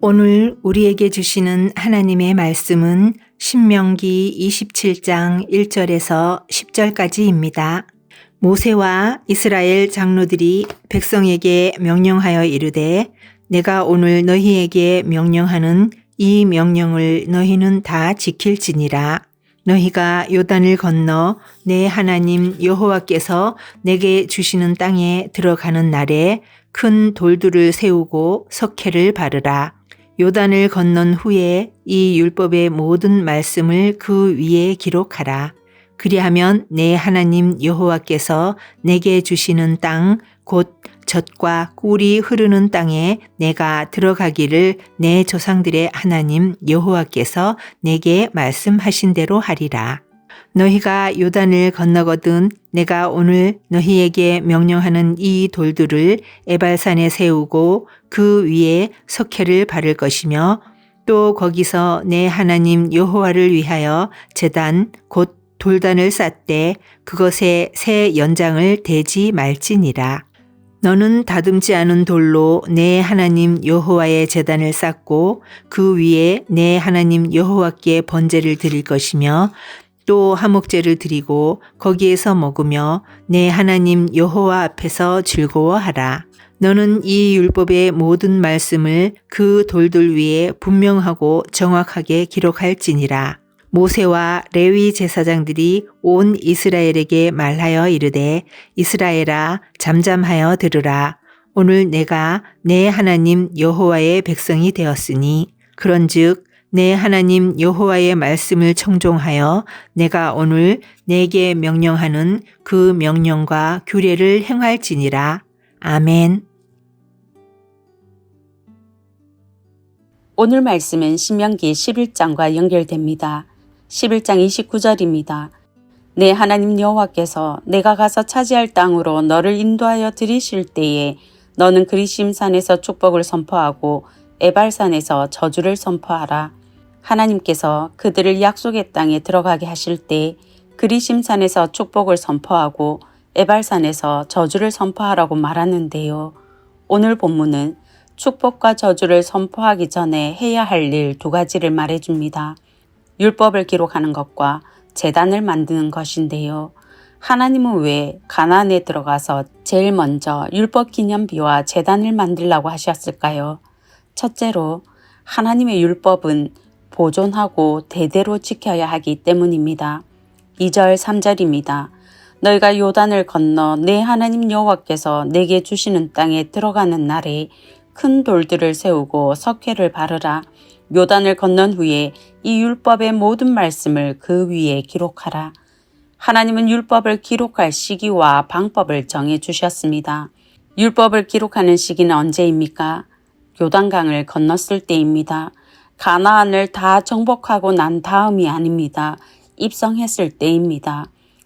오늘 우리에게 주시는 하나님의 말씀은 신명기 27장 1절에서 10절까지입니다. 모세와 이스라엘 장로들이 백성에게 명령하여 이르되 내가 오늘 너희에게 명령하는 이 명령을 너희는 다 지킬지니라. 너희가 요단을 건너 내 하나님 여호와께서 내게 주시는 땅에 들어가는 날에 큰 돌들을 세우고 석회를 바르라. 요단을 건넌 후에 이 율법의 모든 말씀을 그 위에 기록하라. 그리하면 내 하나님 여호와께서 내게 주시는 땅 곧 젖과 꿀이 흐르는 땅에 내가 들어가기를 내 조상들의 하나님 여호와께서 내게 말씀하신 대로 하리라. 너희가 요단을 건너거든 내가 오늘 너희에게 명령하는 이 돌들을 에발산에 세우고 그 위에 석회를 바를 것이며 또 거기서 내 하나님 여호와를 위하여 제단 곧 돌단을 쌓되 그것에 새 연장을 대지 말지니라. 너는 다듬지 않은 돌로 내 하나님 여호와의 제단을 쌓고 그 위에 내 하나님 여호와께 번제를 드릴 것이며 또 화목제를 드리고 거기에서 먹으며 내 하나님 여호와 앞에서 즐거워하라. 너는 이 율법의 모든 말씀을 그 돌들 위에 분명하고 정확하게 기록할지니라. 모세와 레위 제사장들이 온 이스라엘에게 말하여 이르되 이스라엘아 잠잠하여 들으라. 오늘 내가 내 하나님 여호와의 백성이 되었으니 그런즉 내 하나님 여호와의 말씀을 청종하여 내가 오늘 내게 명령하는 그 명령과 규례를 행할지니라. 아멘. 오늘 말씀은 신명기 11장과 연결됩니다. 11장 29절입니다. 내 하나님 여호와께서 내가 가서 차지할 땅으로 너를 인도하여 들이실 때에 너는 그리심산에서 축복을 선포하고 에발산에서 저주를 선포하라. 하나님께서 그들을 약속의 땅에 들어가게 하실 때 그리심산에서 축복을 선포하고 에발산에서 저주를 선포하라고 말하는데요. 오늘 본문은 축복과 저주를 선포하기 전에 해야 할 일 두 가지를 말해줍니다. 율법을 기록하는 것과 제단을 만드는 것인데요. 하나님은 왜 가나안에 들어가서 제일 먼저 율법 기념비와 제단을 만들라고 하셨을까요? 첫째로 하나님의 율법은 보존하고 대대로 지켜야 하기 때문입니다. 2절 3절입니다. 너희가 요단을 건너 내 하나님 여호와께서 내게 주시는 땅에 들어가는 날에 큰 돌들을 세우고 석회를 바르라. 요단을 건넌 후에 이 율법의 모든 말씀을 그 위에 기록하라. 하나님은 율법을 기록할 시기와 방법을 정해 주셨습니다. 율법을 기록하는 시기는 언제입니까? 요단강을 건넜을 때입니다. 가나안을 다 정복하고 난 다음이 아닙니다. 입성했을 때입니다.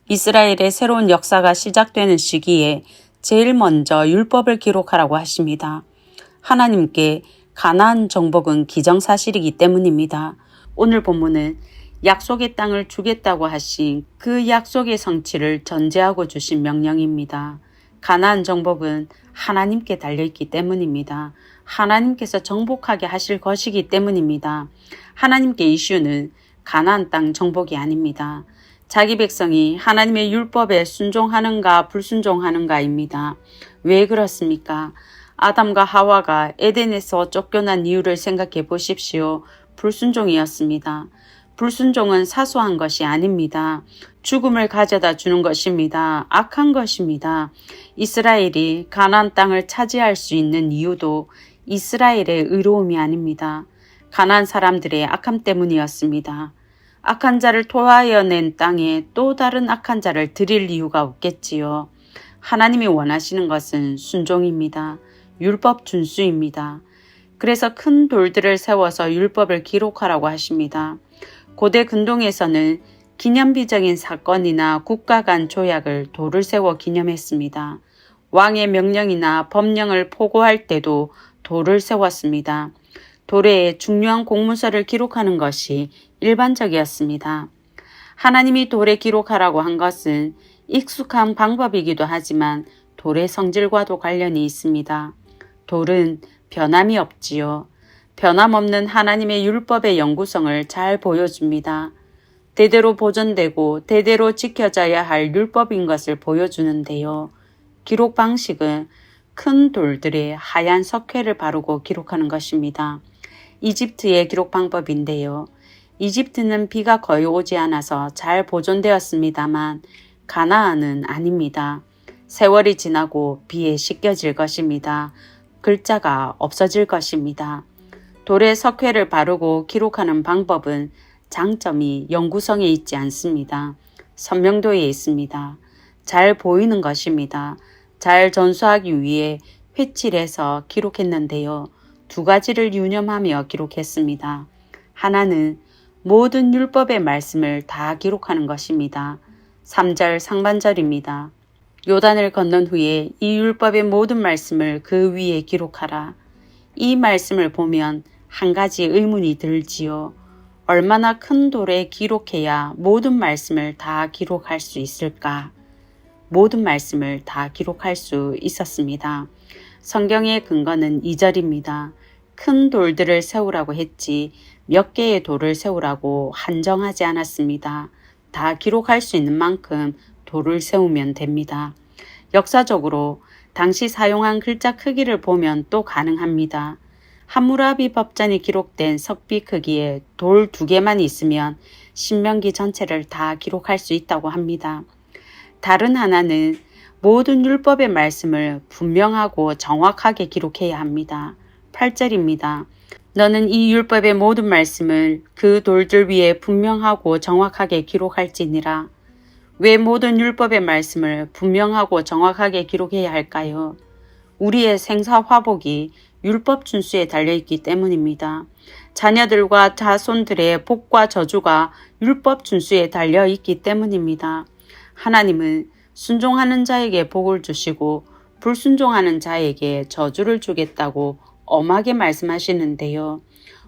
이스라엘의 새로운 역사가 시작되는 시기에 제일 먼저 율법을 기록하라고 하십니다. 하나님께 가나안 정복은 기정사실이기 때문입니다. 오늘 본문은 약속의 땅을 주겠다고 하신 그 약속의 성취를 전제하고 주신 명령입니다. 가나안 정복은 하나님께 달려있기 때문입니다. 하나님께서 정복하게 하실 것이기 때문입니다. 하나님께 이슈는 가나안 땅 정복이 아닙니다. 자기 백성이 하나님의 율법에 순종하는가 불순종하는가입니다. 왜 그렇습니까? 아담과 하와가 에덴에서 쫓겨난 이유를 생각해 보십시오. 불순종이었습니다. 불순종은 사소한 것이 아닙니다. 죽음을 가져다 주는 것입니다. 악한 것입니다. 이스라엘이 가나안 땅을 차지할 수 있는 이유도 이스라엘의 의로움이 아닙니다. 가나안 사람들의 악함 때문이었습니다. 악한 자를 토하여낸 땅에 또 다른 악한 자를 드릴 이유가 없겠지요. 하나님이 원하시는 것은 순종입니다. 율법 준수입니다. 그래서 큰 돌들을 세워서 율법을 기록하라고 하십니다. 고대 근동에서는 기념비적인 사건이나 국가 간 조약을 돌을 세워 기념했습니다. 왕의 명령이나 법령을 포고할 때도 돌을 세웠습니다. 돌에 중요한 공문서를 기록하는 것이 일반적이었습니다. 하나님이 돌에 기록하라고 한 것은 익숙한 방법이기도 하지만 돌의 성질과도 관련이 있습니다. 돌은 변함이 없지요. 변함없는 하나님의 율법의 영구성을 잘 보여줍니다. 대대로 보존되고 대대로 지켜져야 할 율법인 것을 보여주는데요. 기록 방식은 큰 돌들에 하얀 석회를 바르고 기록하는 것입니다. 이집트의 기록 방법인데요. 이집트는 비가 거의 오지 않아서 잘 보존되었습니다만 가나안은 아닙니다. 세월이 지나고 비에 씻겨질 것입니다. 글자가 없어질 것입니다. 돌에 석회를 바르고 기록하는 방법은 장점이 영구성에 있지 않습니다. 선명도에 있습니다. 잘 보이는 것입니다. 잘 전수하기 위해 회칠해서 기록했는데요. 두 가지를 유념하며 기록했습니다. 하나는 모든 율법의 말씀을 다 기록하는 것입니다. 3절 상반절입니다. 요단을 건넌 후에 이 율법의 모든 말씀을 그 위에 기록하라. 이 말씀을 보면 한 가지 의문이 들지요. 얼마나 큰 돌에 기록해야 모든 말씀을 다 기록할 수 있을까? 모든 말씀을 다 기록할 수 있었습니다. 성경의 근거는 2절입니다. 큰 돌들을 세우라고 했지 몇 개의 돌을 세우라고 한정하지 않았습니다. 다 기록할 수 있는 만큼 돌을 세우면 됩니다. 역사적으로 당시 사용한 글자 크기를 보면 또 가능합니다. 함무라비 법전이 기록된 석비 크기에 돌 2개만 있으면 신명기 전체를 다 기록할 수 있다고 합니다. 다른 하나는 모든 율법의 말씀을 분명하고 정확하게 기록해야 합니다. 8절입니다. 너는 이 율법의 모든 말씀을 그 돌들 위에 분명하고 정확하게 기록할지니라. 왜 모든 율법의 말씀을 분명하고 정확하게 기록해야 할까요? 우리의 생사 화복이 율법 준수에 달려있기 때문입니다. 자녀들과 자손들의 복과 저주가 율법 준수에 달려있기 때문입니다. 하나님은 순종하는 자에게 복을 주시고 불순종하는 자에게 저주를 주겠다고 엄하게 말씀하시는데요.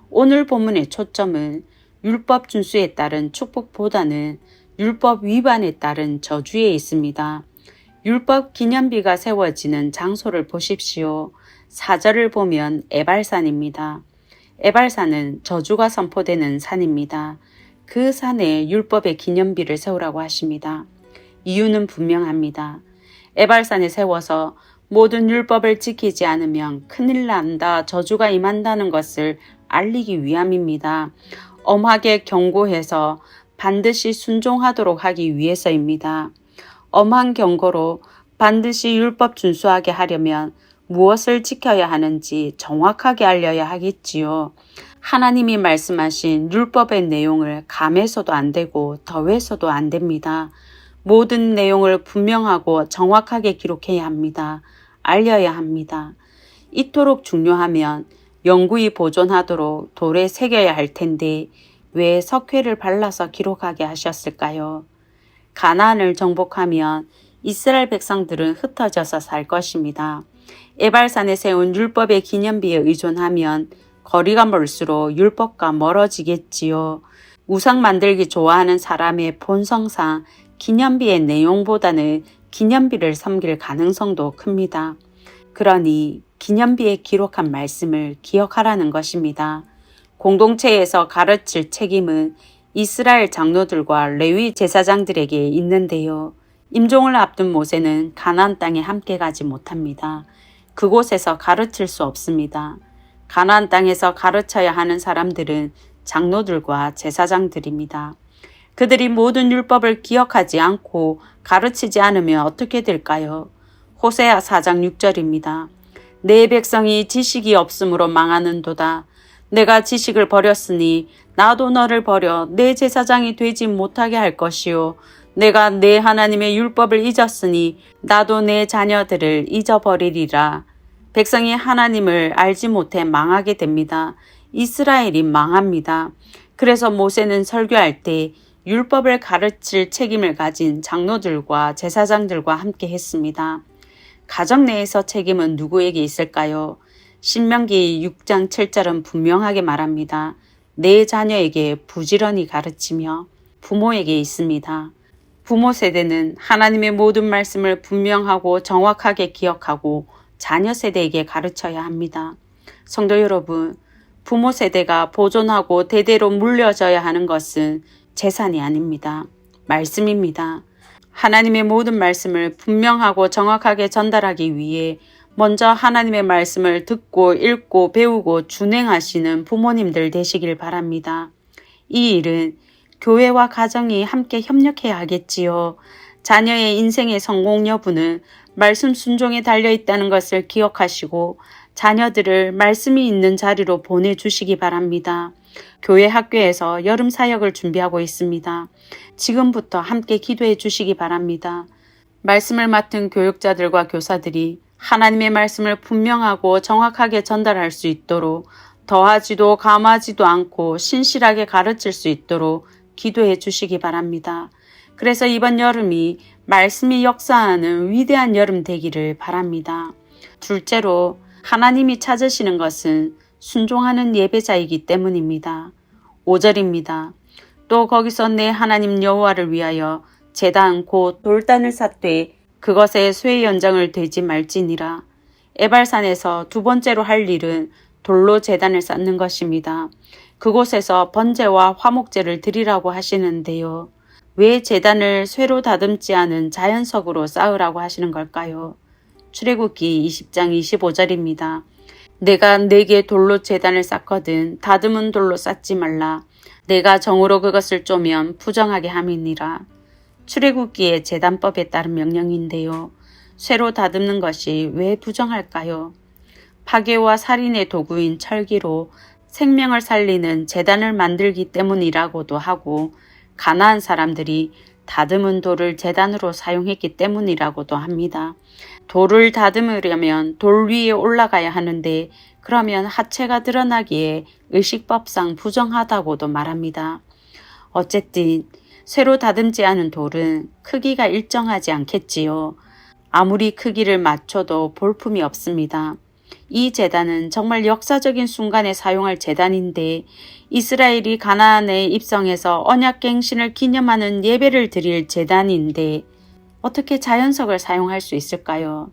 오늘 본문의 초점은 율법 준수에 따른 축복보다는 율법 위반에 따른 저주에 있습니다. 율법 기념비가 세워지는 장소를 보십시오. 4절을 보면 에발산입니다. 에발산은 저주가 선포되는 산입니다. 그 산에 율법의 기념비를 세우라고 하십니다. 이유는 분명합니다. 에발산에 세워서 모든 율법을 지키지 않으면 큰일 난다, 저주가 임한다는 것을 알리기 위함입니다. 엄하게 경고해서 반드시 순종하도록 하기 위해서입니다. 엄한 경고로 반드시 율법 준수하게 하려면 무엇을 지켜야 하는지 정확하게 알려야 하겠지요. 하나님이 말씀하신 율법의 내용을 감해서도 안 되고 더해서도 안 됩니다. 모든 내용을 분명하고 정확하게 기록해야 합니다. 알려야 합니다. 이토록 중요하면 영구히 보존하도록 돌에 새겨야 할 텐데 왜 석회를 발라서 기록하게 하셨을까요? 가나안을 정복하면 이스라엘 백성들은 흩어져서 살 것입니다. 에발산에 세운 율법의 기념비에 의존하면 거리가 멀수록 율법과 멀어지겠지요. 우상 만들기 좋아하는 사람의 본성상 기념비의 내용보다는 기념비를 섬길 가능성도 큽니다. 그러니 기념비에 기록한 말씀을 기억하라는 것입니다. 공동체에서 가르칠 책임은 이스라엘 장로들과 레위 제사장들에게 있는데요. 임종을 앞둔 모세는 가나안 땅에 함께 가지 못합니다. 그곳에서 가르칠 수 없습니다. 가나안 땅에서 가르쳐야 하는 사람들은 장로들과 제사장들입니다. 그들이 모든 율법을 기억하지 않고 가르치지 않으면 어떻게 될까요? 호세아 4장 6절입니다. 내 백성이 지식이 없으므로 망하는도다. 내가 지식을 버렸으니 나도 너를 버려 내 제사장이 되지 못하게 할 것이요. 내가 내 하나님의 율법을 잊었으니 나도 내 자녀들을 잊어버리리라. 백성이 하나님을 알지 못해 망하게 됩니다. 이스라엘이 망합니다. 그래서 모세는 설교할 때 율법을 가르칠 책임을 가진 장로들과 제사장들과 함께 했습니다. 가정 내에서 책임은 누구에게 있을까요? 신명기 6장 7절은 분명하게 말합니다. 내 자녀에게 부지런히 가르치며 부모에게 있습니다. 부모 세대는 하나님의 모든 말씀을 분명하고 정확하게 기억하고 자녀 세대에게 가르쳐야 합니다. 성도 여러분, 부모 세대가 보존하고 대대로 물려져야 하는 것은 재산이 아닙니다. 말씀입니다. 하나님의 모든 말씀을 분명하고 정확하게 전달하기 위해 먼저 하나님의 말씀을 듣고 읽고 배우고 준행하시는 부모님들 되시길 바랍니다. 이 일은 교회와 가정이 함께 협력해야 하겠지요. 자녀의 인생의 성공 여부는 말씀 순종에 달려있다는 것을 기억하시고 자녀들을 말씀이 있는 자리로 보내주시기 바랍니다. 교회 학교에서 여름 사역을 준비하고 있습니다. 지금부터 함께 기도해 주시기 바랍니다. 말씀을 맡은 교육자들과 교사들이 하나님의 말씀을 분명하고 정확하게 전달할 수 있도록 더하지도 감하지도 않고 신실하게 가르칠 수 있도록 기도해 주시기 바랍니다. 그래서 이번 여름이 말씀이 역사하는 위대한 여름 되기를 바랍니다. 둘째로 하나님이 찾으시는 것은 순종하는 예배자이기 때문입니다. 5절입니다. 또 거기서 내 하나님 여호와를 위하여 제단 곧 돌단을 쌓되 그것에 쇠 연장을 대지 말지니라. 에발산에서 두 번째로 할 일은 돌로 제단을 쌓는 것입니다. 그곳에서 번제와 화목제를 드리라고 하시는데요. 왜 제단을 쇠로 다듬지 않은 자연석으로 쌓으라고 하시는 걸까요? 출애굽기 20장 25절입니다. 내가 네게 돌로 제단을 쌓거든 다듬은 돌로 쌓지 말라. 내가 정으로 그것을 쪼면 부정하게 함이니라. 출애굽기의 제단법에 따른 명령인데요. 쇠로 다듬는 것이 왜 부정할까요? 파괴와 살인의 도구인 철기로 생명을 살리는 제단을 만들기 때문이라고도 하고 가나안 사람들이 다듬은 돌을 제단으로 사용했기 때문이라고도 합니다. 돌을 다듬으려면 돌 위에 올라가야 하는데 그러면 하체가 드러나기에 의식법상 부정하다고도 말합니다. 어쨌든 쇠로 다듬지 않은 돌은 크기가 일정하지 않겠지요. 아무리 크기를 맞춰도 볼품이 없습니다. 이 제단은 정말 역사적인 순간에 사용할 제단인데 이스라엘이 가나안에 입성해서 언약갱신을 기념하는 예배를 드릴 제단인데 어떻게 자연석을 사용할 수 있을까요?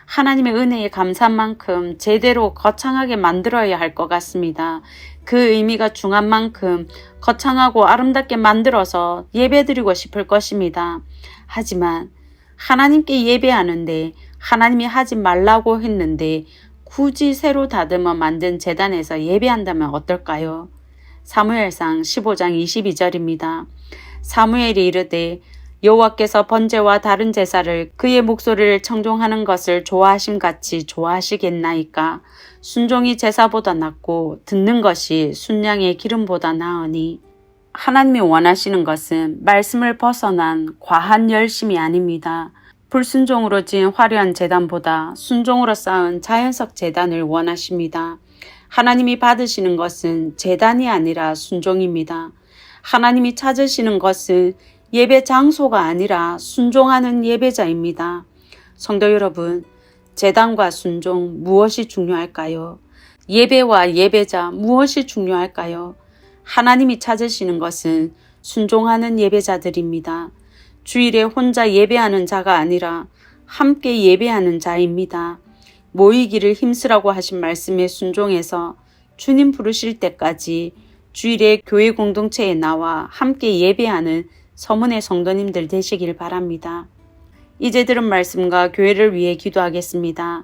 하나님의 은혜에 감사한 만큼 제대로 거창하게 만들어야 할 것 같습니다. 그 의미가 중한 만큼 거창하고 아름답게 만들어서 예배드리고 싶을 것입니다. 하지만 하나님께 예배하는데 하나님이 하지 말라고 했는데 굳이 새로 다듬어 만든 제단에서 예배한다면 어떨까요? 사무엘상 15장 22절입니다. 사무엘이 이르되 여호와께서 번제와 다른 제사를 그의 목소리를 청종하는 것을 좋아하심같이 좋아하시겠나이까. 순종이 제사보다 낫고 듣는 것이 순양의 기름보다 나으니. 하나님이 원하시는 것은 말씀을 벗어난 과한 열심이 아닙니다. 불순종으로 지은 화려한 제단보다 순종으로 쌓은 자연석 제단을 원하십니다. 하나님이 받으시는 것은 제단이 아니라 순종입니다. 하나님이 찾으시는 것은 예배 장소가 아니라 순종하는 예배자입니다. 성도 여러분, 제단과 순종 무엇이 중요할까요? 예배와 예배자 무엇이 중요할까요? 하나님이 찾으시는 것은 순종하는 예배자들입니다. 주일에 혼자 예배하는 자가 아니라 함께 예배하는 자입니다. 모이기를 힘쓰라고 하신 말씀에 순종해서 주님 부르실 때까지 주일에 교회 공동체에 나와 함께 예배하는 서문의 성도님들 되시길 바랍니다. 이제 들은 말씀과 교회를 위해 기도하겠습니다.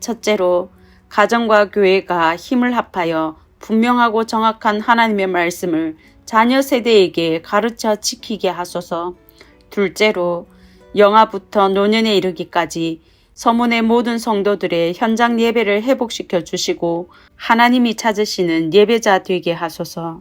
첫째로 가정과 교회가 힘을 합하여 분명하고 정확한 하나님의 말씀을 자녀 세대에게 가르쳐 지키게 하소서. 둘째로 영아부터 노년에 이르기까지 서문의 모든 성도들의 현장 예배를 회복시켜 주시고 하나님이 찾으시는 예배자 되게 하소서.